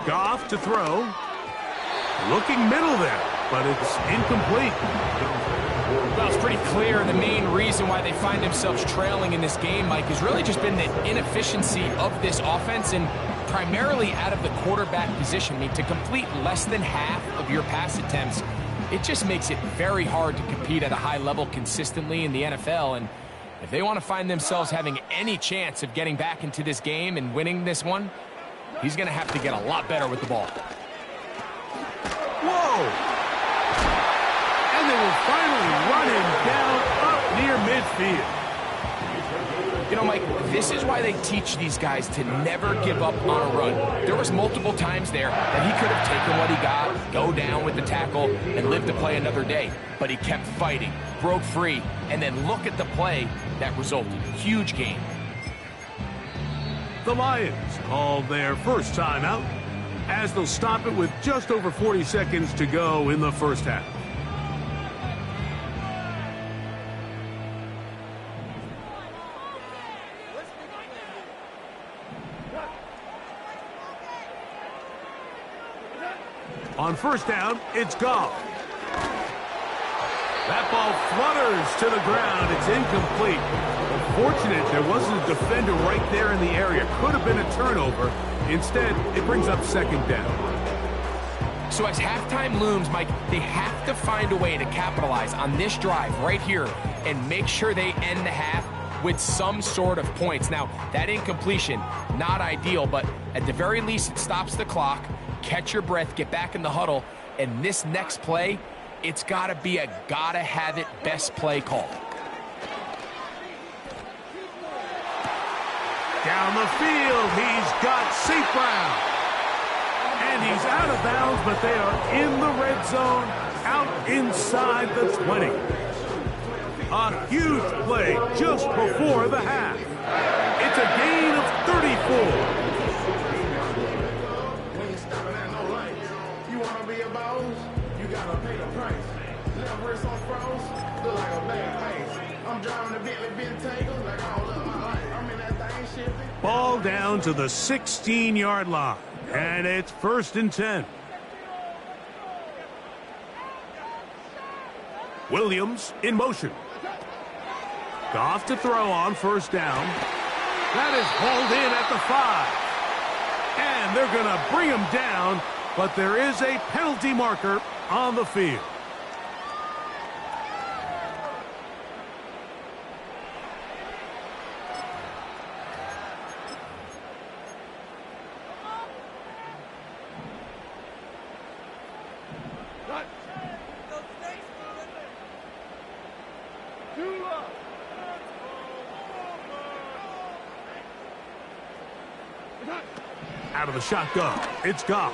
Goff to throw. Looking middle there, but it's incomplete. Well, it's pretty clear the main reason why they find themselves trailing in this game, Mike, has really just been the inefficiency of this offense and primarily out of the quarterback position. I mean, to complete less than half of your pass attempts, it just makes it very hard to compete at a high level consistently in the NFL. And if they want to find themselves having any chance of getting back into this game and winning this one, he's going to have to get a lot better with the ball. Whoa! And they will finally run him down up near midfield. You know, Mike, this is why they teach these guys to never give up on a run. There was multiple times there that he could have taken what he got, go down with the tackle, and live to play another day. But he kept fighting, broke free, and then look at the play that resulted. Huge game. The Lions called their first timeout as they'll stop it with just over 40 seconds to go in the first half. On first down, it's Goff. That ball flutters to the ground. It's incomplete. Unfortunate there wasn't a defender right there in the area. Could have been a turnover. Instead, it brings up second down. So as halftime looms, Mike, they have to find a way to capitalize on this drive right here and make sure they end the half with some sort of points. Now, that incompletion, not ideal, but at the very least, it stops the clock. Catch your breath, get back in the huddle, and this next play, it's got to be a gotta-have-it best play call. Down the field, he's got St. Brown. And he's out of bounds, but they are in the red zone, out inside the 20. A huge play just before the half. It's a gain of 34. Ball down to the 16-yard line, and it's 1st and 10. Williams in motion. Goff to throw on first down. That is hauled in at the 5. And they're going to bring him down, but there is a penalty marker on the field. Out of the shotgun, it's Goff.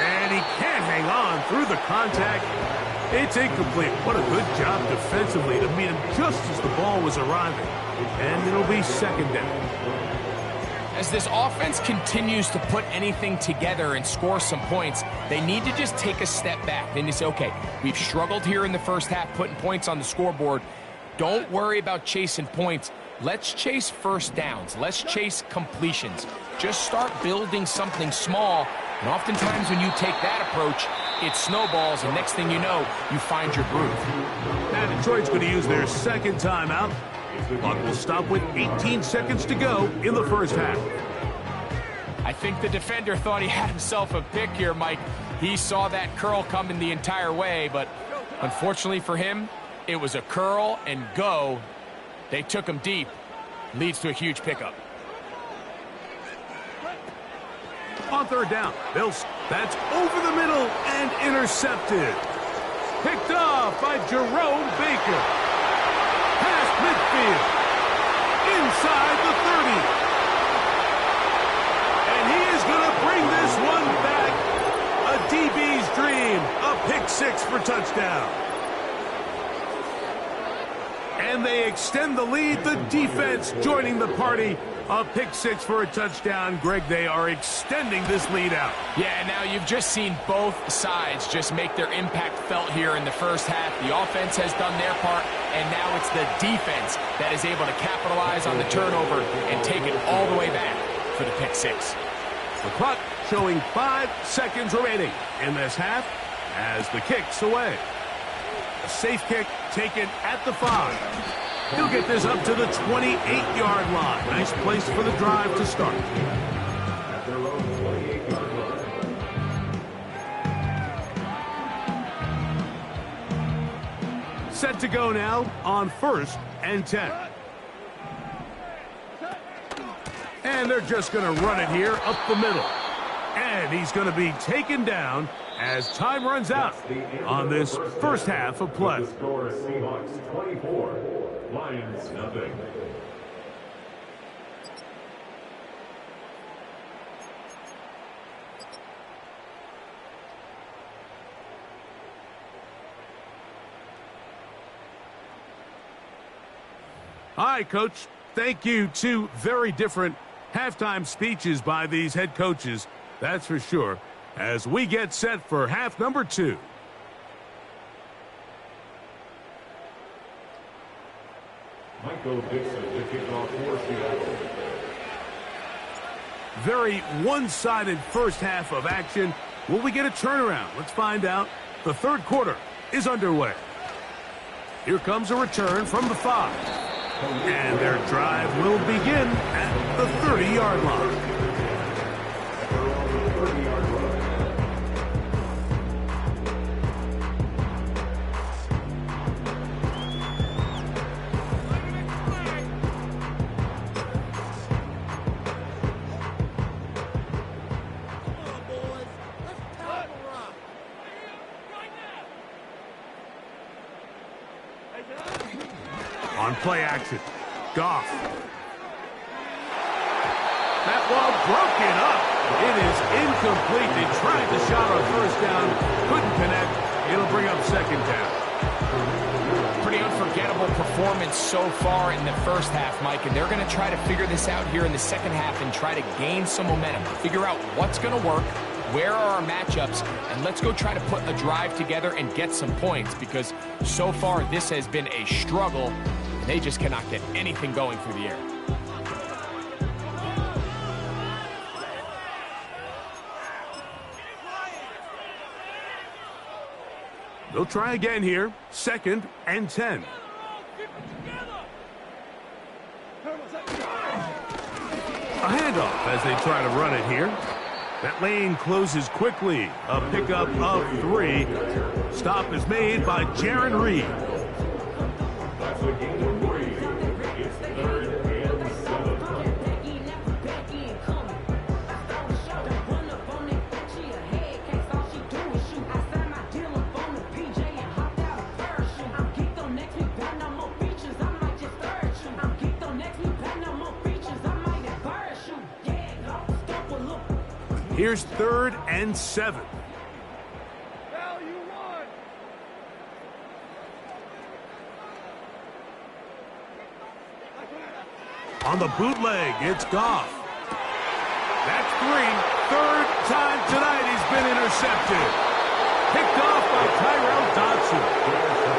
And he can't hang on through the contact. It's incomplete. What a good job defensively to meet him just as the ball was arriving. And it'll be second down. As this offense continues to put anything together and score some points, they need to just take a step back. Then you say, okay, we've struggled here in the first half putting points on the scoreboard. Don't worry about chasing points. Let's chase first downs. Let's chase completions. Just start building something small. And oftentimes when you take that approach, it snowballs, and next thing you know, you find your groove. Now Detroit's going to use their second timeout. The clock will stop with 18 seconds to go in the first half. I think the defender thought he had himself a pick here, Mike. He saw that curl coming the entire way, but unfortunately for him, it was a curl and go. They took him deep. Leads to a huge pickup. On third down, that's over the middle and intercepted. Picked off by Jerome Baker. Past midfield. Inside the 30. And he is going to bring this one back. A DB's dream. A pick six for touchdown. And And they extend the lead. The defense joining the party. A pick six for a touchdown. Greg, they are extending this lead out. Yeah, now you've just seen both sides just make their impact felt here in the first half. The offense has done their part, and now it's the defense that is able to capitalize on the turnover and take it all the way back for the pick six. The clock showing 5 seconds remaining in this half as the kick's away. A safe kick taken at the 5. He'll get this up to the 28-yard line. Nice place for the drive to start. Set to go now on 1st and 10. And they're just going to run it here up the middle. And he's going to be taken down as time runs out on this first half of play. Seahawks 24, Lions nothing. All right, Coach. Thank you. Two very different halftime speeches by these head coaches, that's for sure, as we get set for half number 2. Michael Dixon to kick off for Seattle. Very one-sided first half of action. Will we get a turnaround? Let's find out. The third quarter is underway. Here comes a return from the 5. And their drive will begin at the 30-yard line. On play action, Goff. That ball broken up. It is incomplete. They tried the shot on first down, couldn't connect. It'll bring up second down. Pretty unforgettable performance so far in the first half, Mike, and they're going to try to figure this out here in the second half and try to gain some momentum, figure out what's going to work, where are our matchups, and let's go try to put a drive together and get some points, because so far this has been a struggle. They just cannot get anything going through the air. They'll try again here. 2nd and 10. A handoff as they try to run it here. That lane closes quickly. A pickup of 3. Stop is made by Jaron Reed. That's a gain of 3. It's 3rd and 7. Here's 3rd and 7. On the bootleg, it's Goff. That's 3. 3rd time tonight he's been intercepted. Picked off by Tyrell Dodson.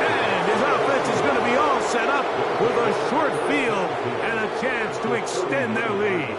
And his offense is going to be all set up with a short field and a chance to extend their lead.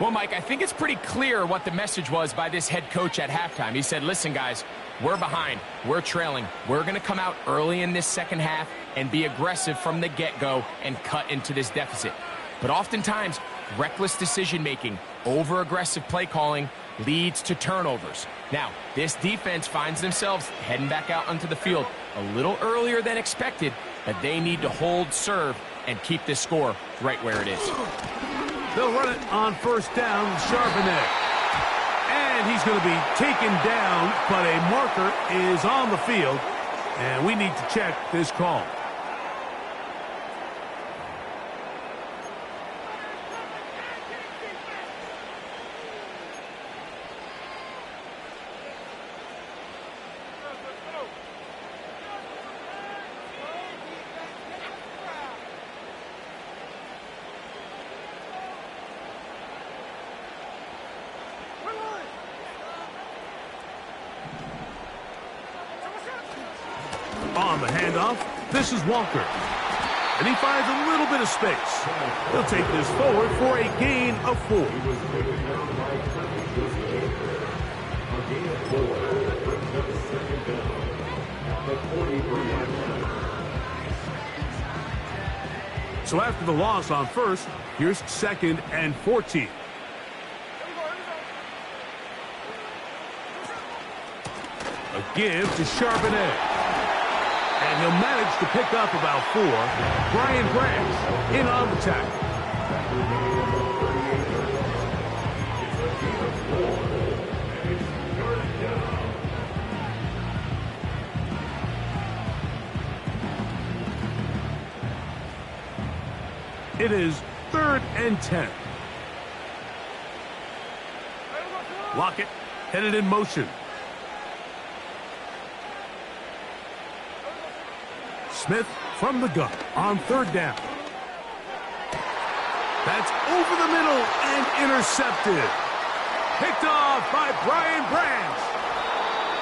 Well, Mike, I think it's pretty clear what the message was by this head coach at halftime. He said, listen, guys, we're behind. We're trailing. We're going to come out early in this second half and be aggressive from the get-go and cut into this deficit. But oftentimes, reckless decision-making, over-aggressive play calling leads to turnovers. Now, this defense finds themselves heading back out onto the field a little earlier than expected, but they need to hold serve and keep this score right where it is. They'll run it on first down, Charbonnet. And he's going to be taken down, but a marker is on the field, and we need to check this call. On the handoff, this is Walker. And he finds a little bit of space. He'll take this forward for a gain of 4. A gain of 4 brings up a second down. The 43-yard line. So after the loss on first, here's 2nd and 14. A give to Charbonnet. And he'll manage to pick up about 4. Brian Branch in on the tackle. It is 3rd and 10. Lockett headed in motion. Smith from the gun on 3rd down. That's over the middle and intercepted. Picked off by Brian Branch.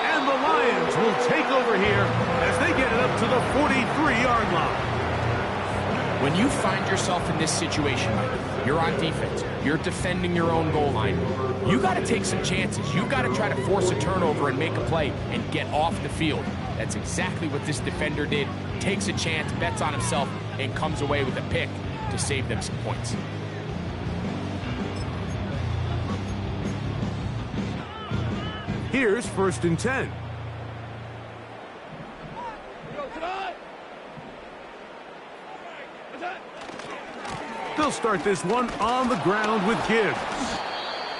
And the Lions will take over here as they get it up to the 43-yard line. When you find yourself in this situation, you're on defense, you're defending your own goal line, you got to take some chances. You got to try to force a turnover and make a play and get off the field. That's exactly what this defender did. Takes a chance, bets on himself, and comes away with a pick to save them some points. Here's 1st and 10. They'll start this one on the ground with Gibbs.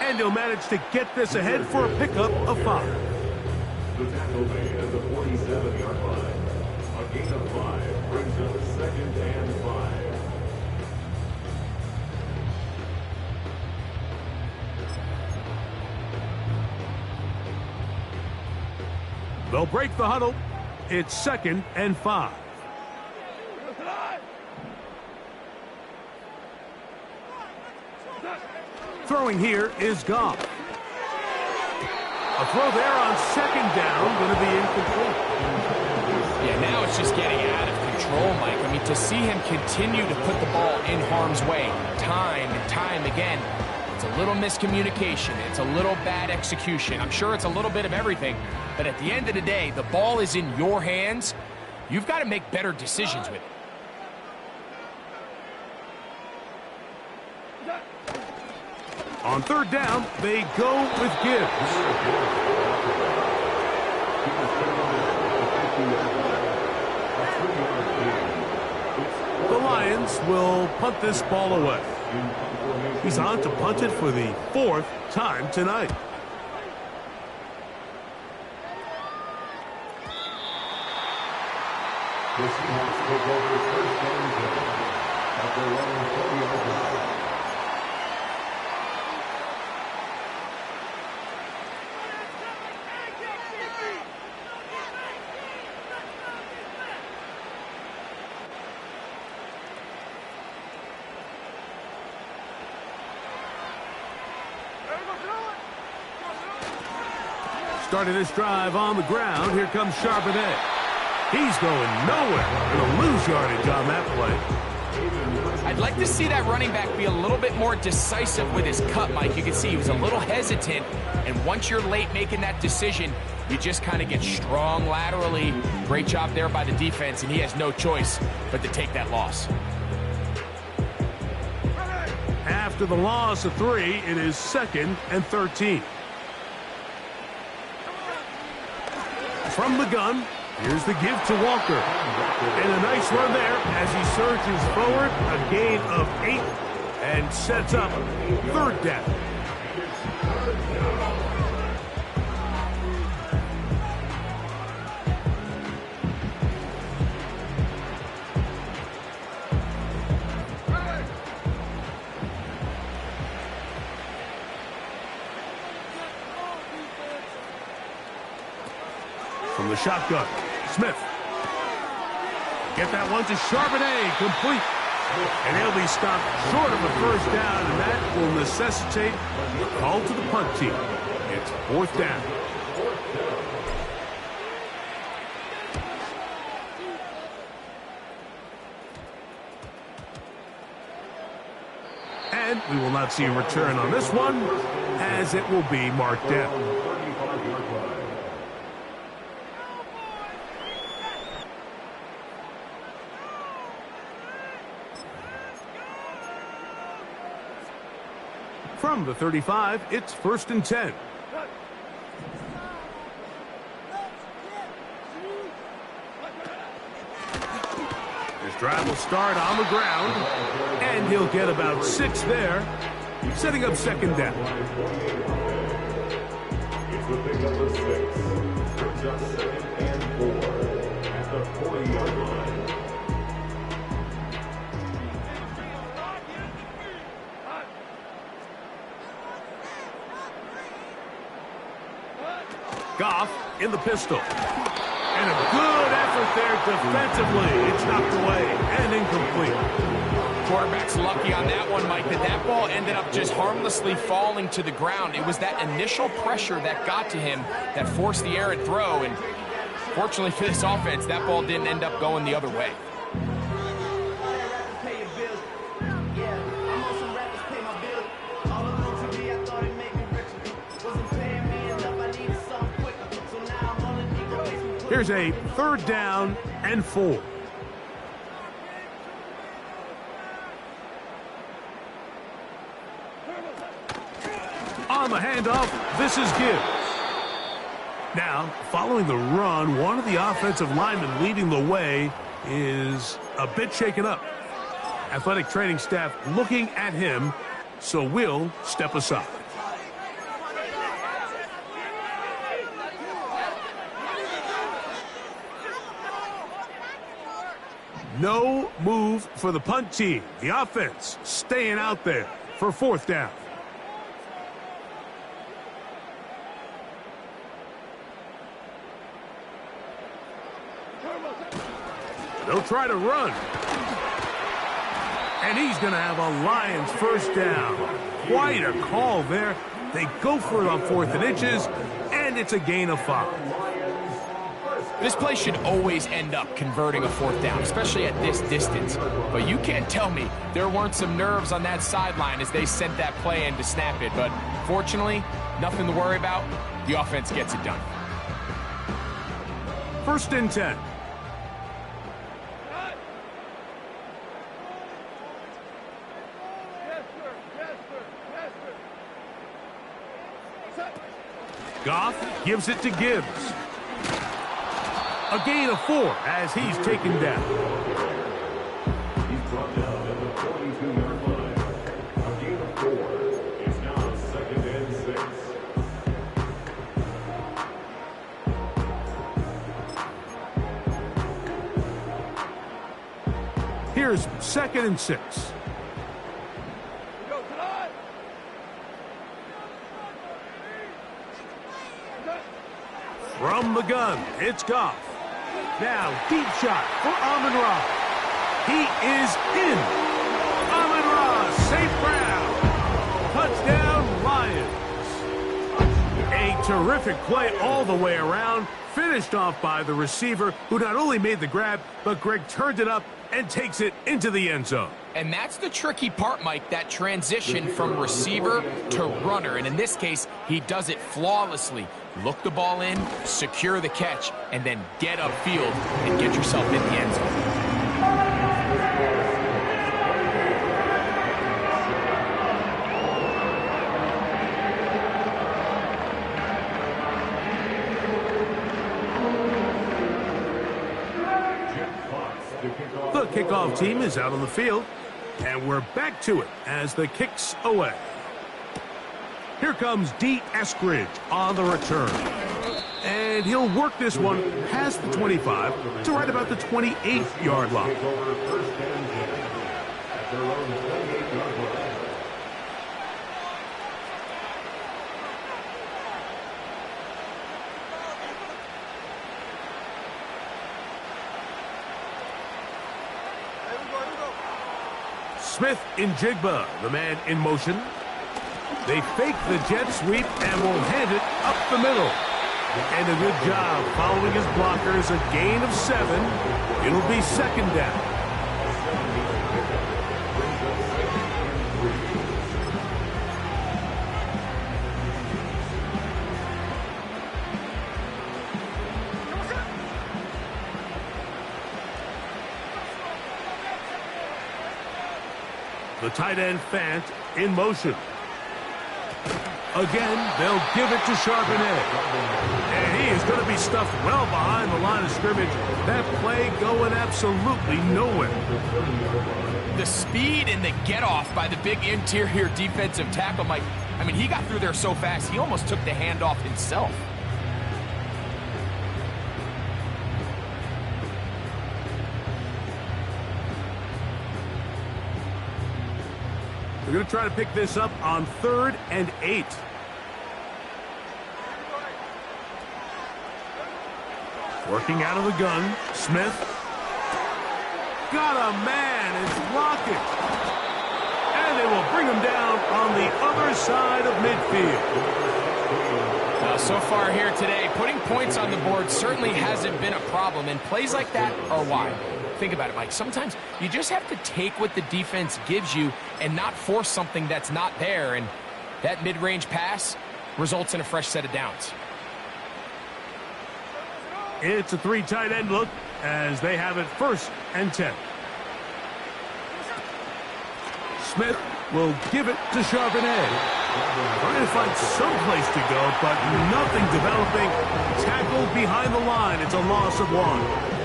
And he'll manage to get this ahead for a pickup of 5. The tackle made at the 47-yard line. A gain of 5 brings up 2nd and 5. They'll break the huddle. It's 2nd and 5. Throwing here is Goff. A throw there on 2nd down, going to be incomplete. Yeah, now it's just getting out of control, Mike. I mean, to see him continue to put the ball in harm's way time and time again, it's a little miscommunication. It's a little bad execution. I'm sure it's a little bit of everything, but at the end of the day, the ball is in your hands. You've got to make better decisions with it. On 3rd down, they go with Gibbs. The Lions will punt this ball away. He's on to punt it for the 4th time tonight. The Seahawks take over 1st and 10 after running 40 yards. Starting this drive on the ground, here comes Charbonnet. He's going nowhere. Going to lose yardage on that play. I'd like to see that running back be a little bit more decisive with his cut, Mike. You can see he was a little hesitant, and once you're late making that decision, you just kind of get strong laterally. Great job there by the defense, and he has no choice but to take that loss. After the loss of 3, it is 2nd and 13. From the gun, here's the give to Walker. And a nice run there as he surges forward, a gain of 8, and sets up 3rd down. From the shotgun, Smith. Get that one to Charbonnet, complete. And he'll be stopped short of a 1st down, and that will necessitate a call to the punt team. It's 4th down. And we will not see a return on this one, as it will be marked down. From the 35, it's 1st and 10. His drive will start on the ground, and he'll get about 6 there, setting up 2nd down. It's the big number 6. Brings up 2nd and 4 at the 40-yard line. Goff in the pistol. And a good effort there defensively. It's knocked away and incomplete. Quarterback's lucky on that one, Mike, that ball ended up just harmlessly falling to the ground. It was that initial pressure that got to him that forced the errant throw. And fortunately for this offense, that ball didn't end up going the other way. Here's a 3rd down and 4. On the handoff, this is Gibbs. Now, following the run, one of the offensive linemen leading the way is a bit shaken up. Athletic training staff looking at him, so we'll step aside. No move for the punt team. The offense staying out there for 4th down. They'll try to run. And he's going to have a Lions 1st down. Quite a call there. They go for it on 4th and inches, and it's a gain of 5. This play should always end up converting a 4th down, especially at this distance. But you can't tell me there weren't some nerves on that sideline as they sent that play in to snap it. But fortunately, nothing to worry about. The offense gets it done. 1st and 10. Goff gives it to Gibbs. A gain of 4 as he's taken down. He's brought down at the 42-yard line. A gain of 4. It's now 2nd and 6. Here's 2nd and 6. From the gun, it's Goff. Now, deep shot for Amon-Ra. He is in. Amon-Ra, safe ground. Touchdown, Lions. A terrific play all the way around. Finished off by the receiver, who not only made the grab, but Greg turned it up and takes it into the end zone. And that's the tricky part, Mike, that transition from receiver to runner. And in this case, he does it flawlessly. Look the ball in, secure the catch, and then get upfield and get yourself in the end zone. The kickoff team is out on the field, and we're back to it as the kick's away. Here comes D. Eskridge on the return. And he'll work this one past the 25 to right about the 28-yard line. Smith in Jigba, the man in motion. They fake the jet sweep and will hand it up the middle. And a good job following his blockers, a gain of 7. It'll be 2nd down. The tight end Fant in motion. Again, they'll give it to Charbonnet. And he is going to be stuffed well behind the line of scrimmage. That play going absolutely nowhere. The speed and the get-off by the big interior defensive tackle, Mike. I mean, he got through there so fast, he almost took the handoff himself. They're going to try to pick this up on 3rd and 8. Working out of the gun, Smith. Got a man, it's blocking. And they will bring him down on the other side of midfield. Well, so far here today, putting points on the board certainly hasn't been a problem, and plays like that are why. Think about it, Mike. Sometimes you just have to take what the defense gives you and not force something that's not there, and that mid-range pass results in a fresh set of downs. It's a 3 tight end look as they have it 1st and 10. Smith will give it to Charbonnet. Trying to find some place to go, but nothing developing. Tackled behind the line. It's a loss of 1.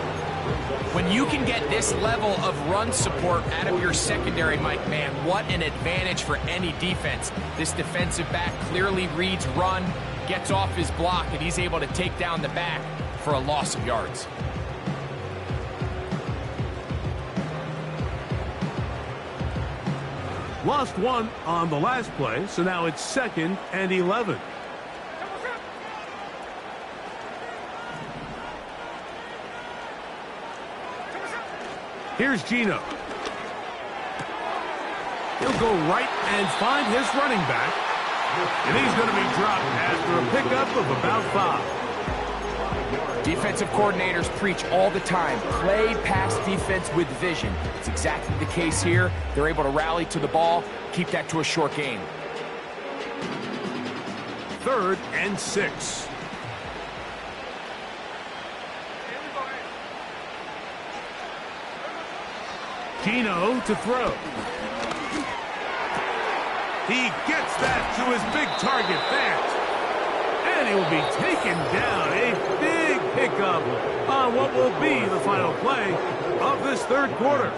When you can get this level of run support out of your secondary, Mike, man, what an advantage for any defense. This defensive back clearly reads run, gets off his block, and he's able to take down the back for a loss of yards. Lost 1 on the last play, so now it's 2nd and 11. Here's Gino. He'll go right and find his running back. And he's going to be dropped after a pickup of about 5. Defensive coordinators preach all the time, play pass defense with vision. It's exactly the case here. They're able to rally to the ball, keep that to a short gain. 3rd and 6. Gino to throw. He gets that to his big target, Fant. And he will be taken down. A big pickup on what will be the final play of this 3rd quarter.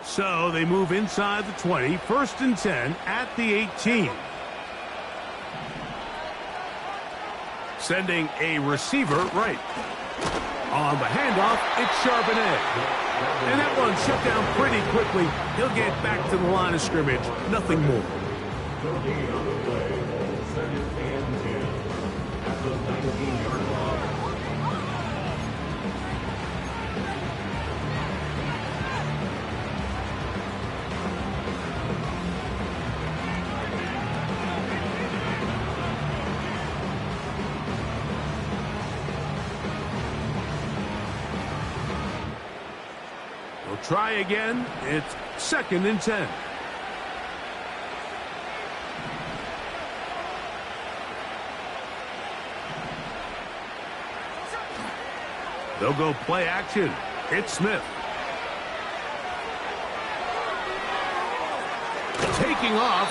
So they move inside the 20, 1st and 10 at the 18. Sending a receiver right. On the handoff, it's Charbonnet. And that one shut down pretty quickly. He'll get back to the line of scrimmage. Nothing more. Try again. It's 2nd and 10. They'll go play action. It's Smith. Taking off.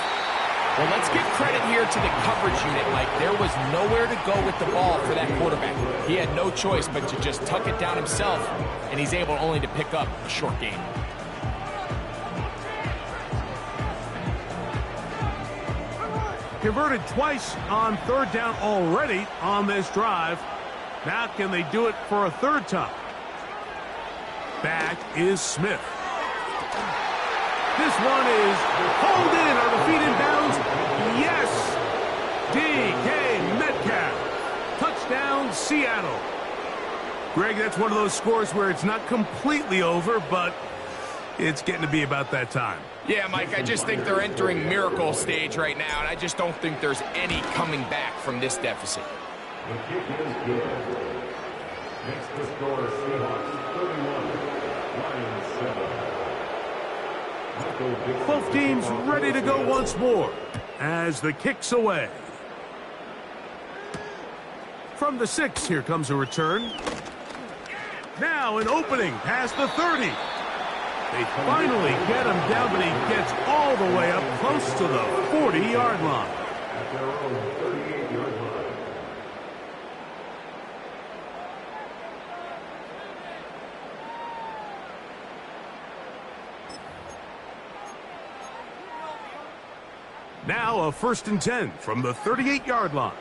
Well, let's give credit here to the coverage unit, Mike. There was nowhere to go with the ball for that quarterback. He had no choice but to just tuck it down himself, and he's able only to pick up a short gain. Converted twice on 3rd down already on this drive. Now can they do it for a 3rd time? Back is Smith. This one is pulled in. Are the feet in bounds? Yes! DK Metcalf. Touchdown, Seattle. Greg, that's one of those scores where it's not completely over, but it's getting to be about that time. Yeah, Mike, I just think they're entering miracle stage right now, and I just don't think there's any coming back from this deficit. The kick is good. Makes the score Seahawks 31, Lions 7. Both teams ready to go once more as the kick's away. From the 6, here comes a return. Now an opening past the 30. They finally get him down, but he gets all the way up close to the 40-yard line. At their own 38-yard line. Now a 1st and 10 from the 38-yard line.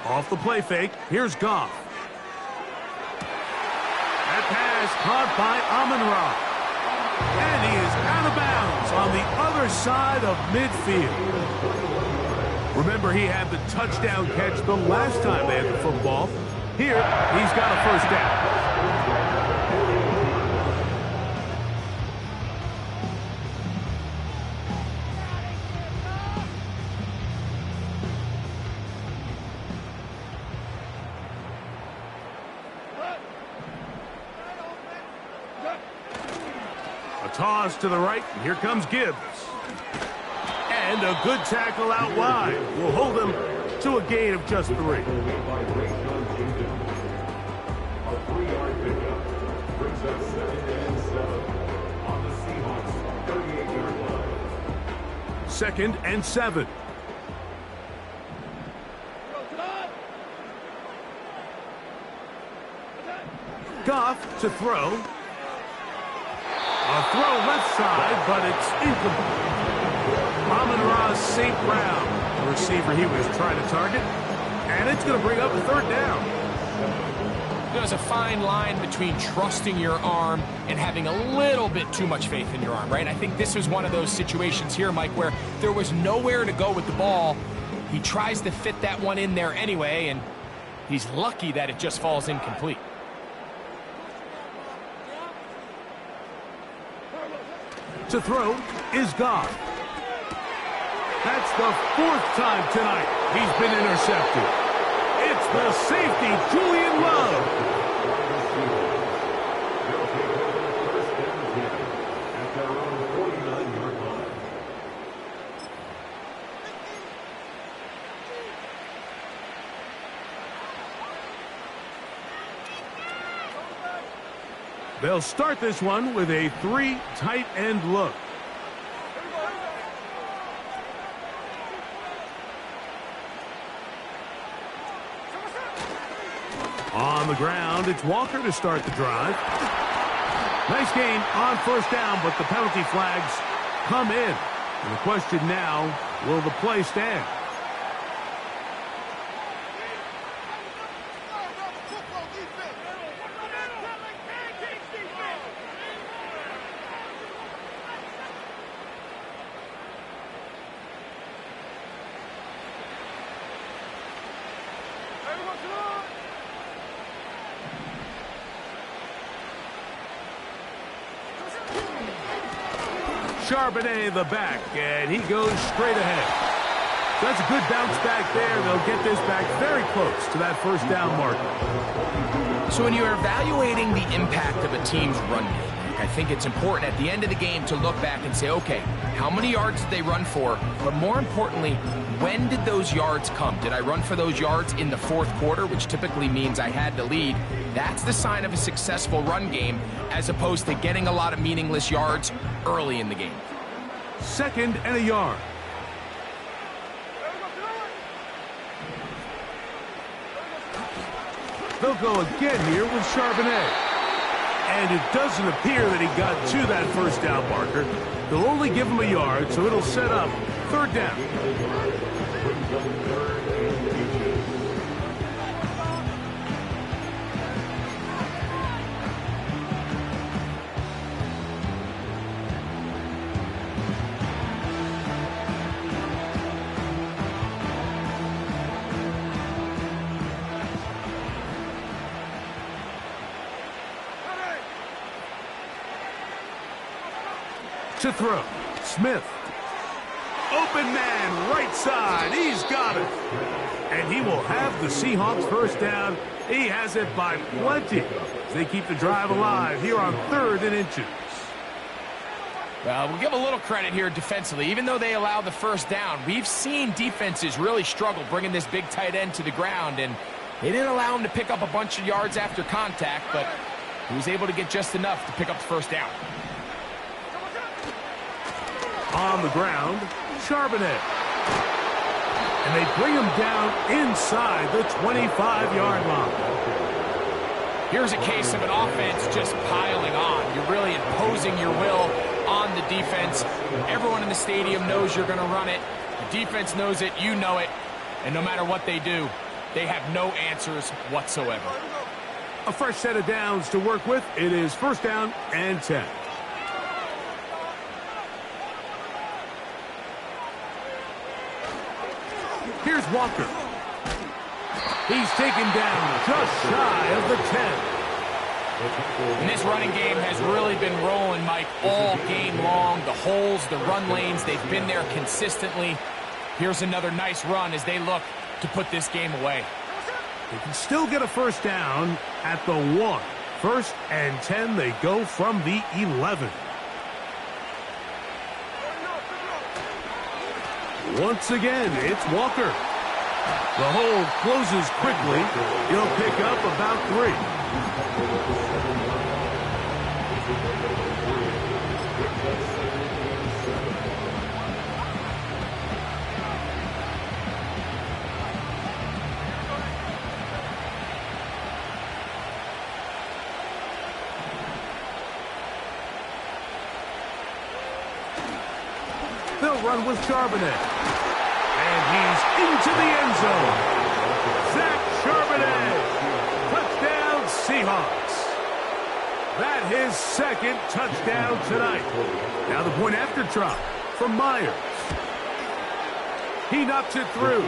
Off the play fake, here's Goff. That pass caught by Amon-Ra. And he is out of bounds on the other side of midfield. Remember, he had the touchdown catch the last time they had the football. Here, he's got a 1st down. Toss to the right, and here comes Gibbs. And a good tackle out wide will hold him to a gain of just 3. A 3-yard pickup brings up 2nd and 7 on the Seahawks 38-yard line. 2nd and 7. Goff to throw. A throw left side, but it's incomplete. Amon-Ra St. Brown, the receiver he was trying to target, and it's going to bring up a 3rd down. There's a fine line between trusting your arm and having a little bit too much faith in your arm, right? I think this was one of those situations here, Mike, where there was nowhere to go with the ball. He tries to fit that one in there anyway, and he's lucky that it just falls incomplete. To throw is Goff. That's the 4th time tonight he's been intercepted. It's the safety, Julian Love. At their own 49-yard line. They'll start this one with a 3 tight end look. On the ground, it's Walker to start the drive. Nice gain on 1st down, but the penalty flags come in. And the question now, will the play stand? Charbonnet the back, and he goes straight ahead. That's a good bounce back there. They'll get this back very close to that 1st down marker. So when you're evaluating the impact of a team's run game, I think it's important at the end of the game to look back and say, okay, how many yards did they run for? But more importantly, when did those yards come? Did I run for those yards in the 4th quarter, which typically means I had to lead? That's the sign of a successful run game, as opposed to getting a lot of meaningless yards early in the game. 2nd and a yard. They'll go again here with Charbonnet. And it doesn't appear that he got to that 1st down marker. They'll only give him a yard, so it'll set up 3rd down. To throw, Smith. Open man, right side. He's got it. And he will have the Seahawks first down. He has it by plenty. They keep the drive alive here on 3rd and inches. Well, we'll give a little credit here defensively. Even though they allow the first down, we've seen defenses really struggle bringing this big tight end to the ground, and they didn't allow him to pick up a bunch of yards after contact, but he was able to get just enough to pick up the first down. On the ground, Charbonnet. And they bring him down inside the 25-yard line. Here's a case of an offense just piling on. You're really imposing your will on the defense. Everyone in the stadium knows you're going to run it. The defense knows it, you know it. And no matter what they do, they have no answers whatsoever. A fresh set of downs to work with. It is 1st down and 10. Here's Walker. He's taken down just shy of the 10. And this running game has really been rolling, Mike, all game long. The holes, the run lanes, they've been there consistently. Here's another nice run as they look to put this game away. They can still get a first down at the 1. 1st and 10, they go from the 11. Once again, it's Walker. The hole closes quickly. He'll pick up about 3. They'll run with Charbonnet. And he's into the end zone. Zach Charbonnet. Touchdown, Seahawks. That his 2nd touchdown tonight. Now the point after try from Myers. He knocks it through.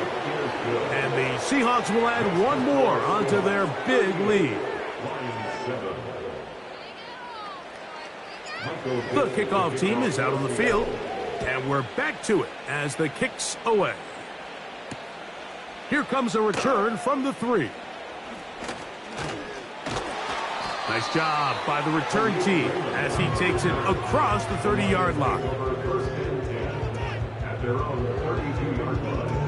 And the Seahawks will add 1 more onto their big lead. The kickoff team is out on the field. And we're back to it as the kick's away. Here comes a return from the 3. Nice job by the return team as he takes it across the 30-yard line. At their own 32-yard line.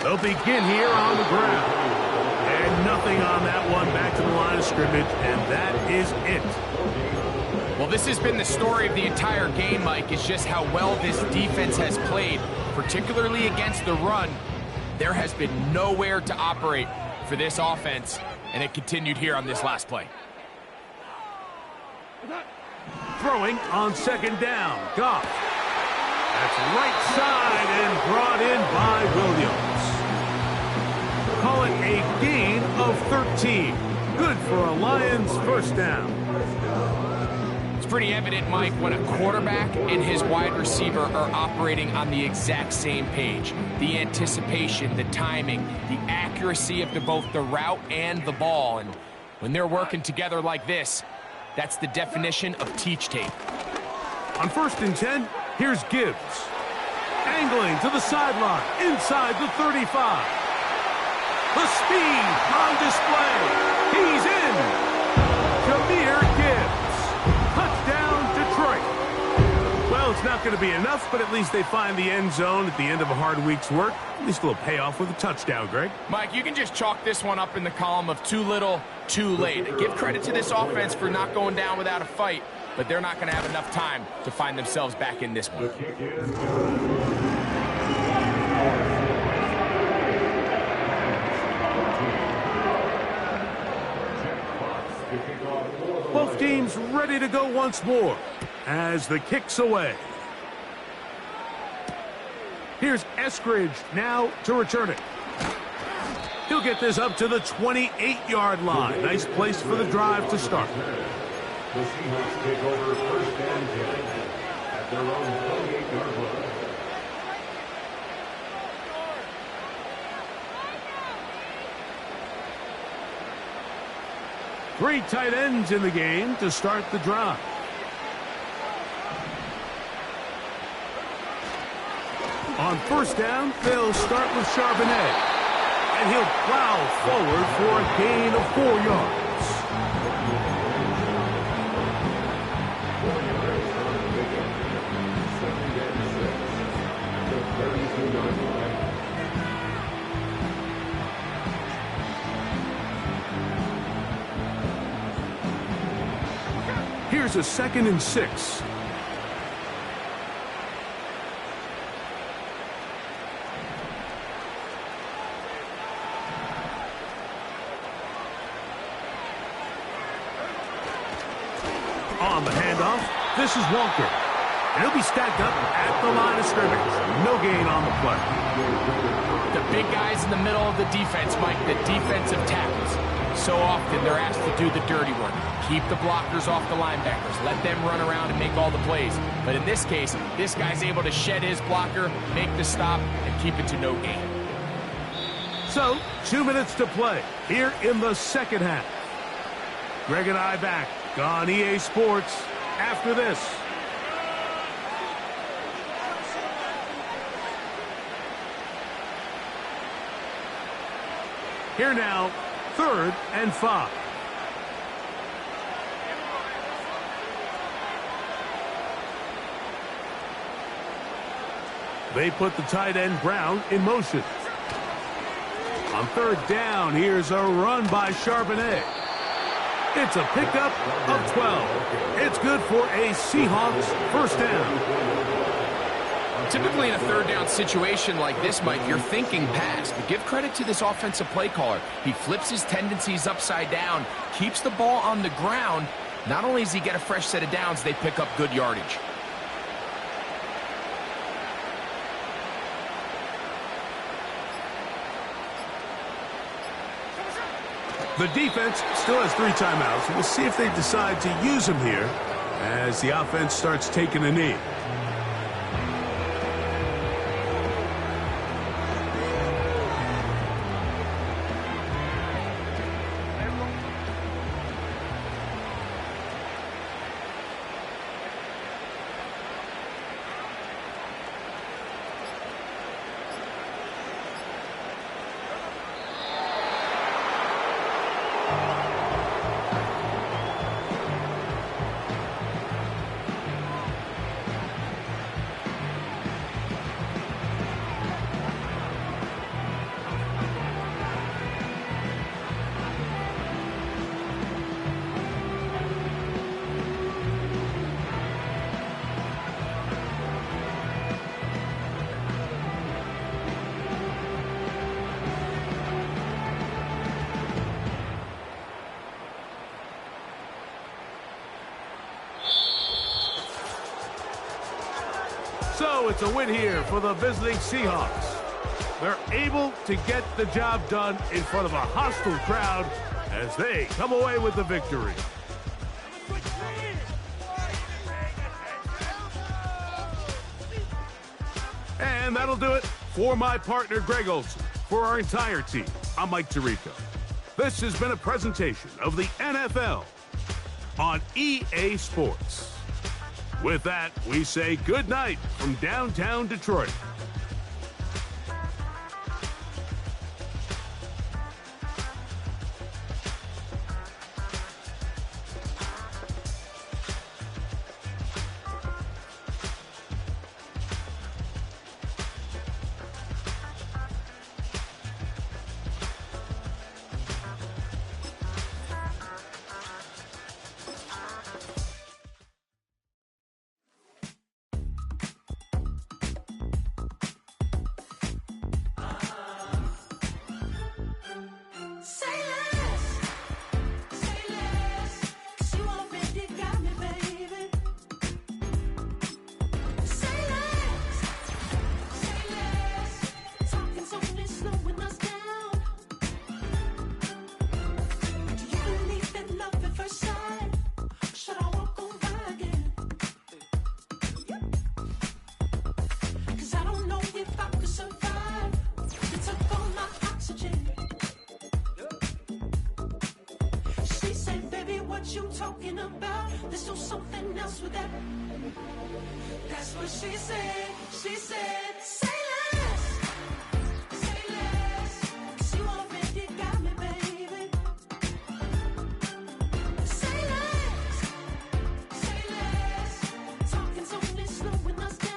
They'll begin here on the ground. And nothing on that one. Back to the line of scrimmage, and that is it. Well, this has been the story of the entire game, Mike. It's just how well this defense has played, particularly against the run. There has been nowhere to operate for this offense, and it continued here on this last play. Throwing on 2nd down. Goff. That's right side and brought in by Williams. Call it a gain of 13. Good for a Lions first down. It's pretty evident, Mike, when a quarterback and his wide receiver are operating on the exact same page. The anticipation, the timing, the accuracy of both the route and the ball. And when they're working together like this, that's the definition of teach tape. On 1st and 10, here's Gibbs. Angling to the sideline, inside the 35. The speed on display. He's in. Jahmyr Gibbs. Touchdown, Detroit. Well, it's not going to be enough, but at least they find the end zone at the end of a hard week's work. At least a little payoff with a touchdown, Greg. Mike, you can just chalk this one up in the column of too little, too late. Give credit to this offense for not going down without a fight, but they're not going to have enough time to find themselves back in this one. Both teams ready to go once more as the kick's away. Here's Eskridge now to return it. He'll get this up to the 28-yard line. Nice place for the drive to start. The Seahawks take over 1st and 10 at their own 28-yard line. Three tight ends in the game to start the drive. On first down, they'll start with Charbonnet, and he'll plow forward for a gain of 4 yards. Here's a 2nd and 6. On the handoff, this is Walker. And he'll be stacked up at the line of scrimmage. No gain on the play. The big guys in the middle of the defense, Mike, the defensive tackles. So often they're asked to do the dirty work. Keep the blockers off the linebackers. Let them run around and make all the plays. But in this case, this guy's able to shed his blocker, make the stop, and keep it to no gain. So, 2 minutes to play here in the second half. Greg and I back on EA Sports after this. Here now, 3rd and 5. They put the tight end Brown in motion. On 3rd down, here's a run by Charbonnet. It's a pickup of 12. It's good for a Seahawks first down. Typically in a 3rd down situation like this, Mike, you're thinking pass. But give credit to this offensive play caller. He flips his tendencies upside down, keeps the ball on the ground. Not only does he get a fresh set of downs, they pick up good yardage. The defense still has 3 timeouts. We'll see if they decide to use them here as the offense starts taking a knee. So it's a win here for the visiting Seahawks. They're able to get the job done in front of a hostile crowd as they come away with the victory. And that'll do it for my partner, Greg Olson. For our entire team, I'm Mike Tirico. This has been a presentation of the NFL on EA Sports. With that, we say good night from downtown Detroit. what you talking about. There's still something else with that. That's what she said. She said, say less. Say less. 'Cause you already got me, baby. Say less. Say less. Talking's only slowing us down.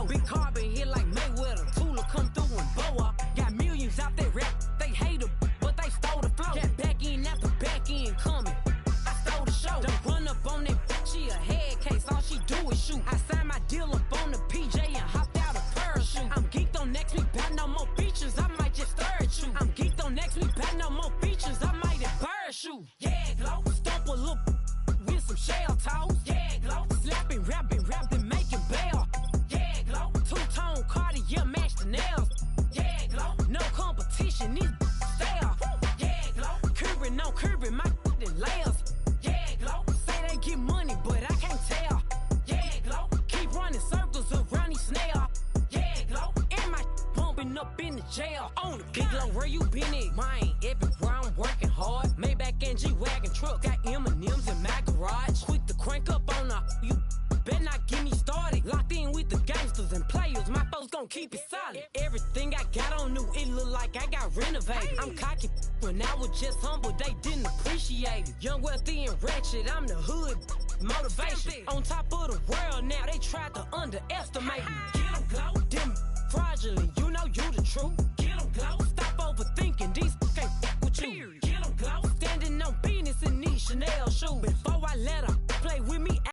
Big carbon hit like Mayweather. Tula come through and blow up. Got millions out there rap. They hate her, but they stole the flow. Got back in after back in coming. I stole the show. Don't run up on that. She a head case. All she do is shoot. I signed my deal up on the PJ and hopped out a parachute. I'm geeked on next week. Got no more features. I might just stir at you. I'm geeked on next week. Got no more features. I might embarrass you. Yeah, glow. Stomp a little with some shell toes. Yeah, glow. Slapping, rapping, making bail. Two-tone Cartier match the nails. Yeah, glow. No competition, these stale. Yeah, glow. Curbing, no curbing, my layers. Yeah, glow. Say they get money, but I can't tell. Yeah, glow. Keep running circles around these snails. Yeah, glow. And my bumping up in the jail. On the big glow, where you been at? Mine, everywhere I'm working hard. Maybach and G-Wagon truck. Got M&M's in my garage. Quick to crank up on her. You better not get me started. Locked in with the gangsters and players. My folks gon' keep it solid. Everything I got on new, it look like I got renovated. I'm cocky when I was just humble, they didn't appreciate it. Young, wealthy, and ratchet, I'm the hood motivation. On top of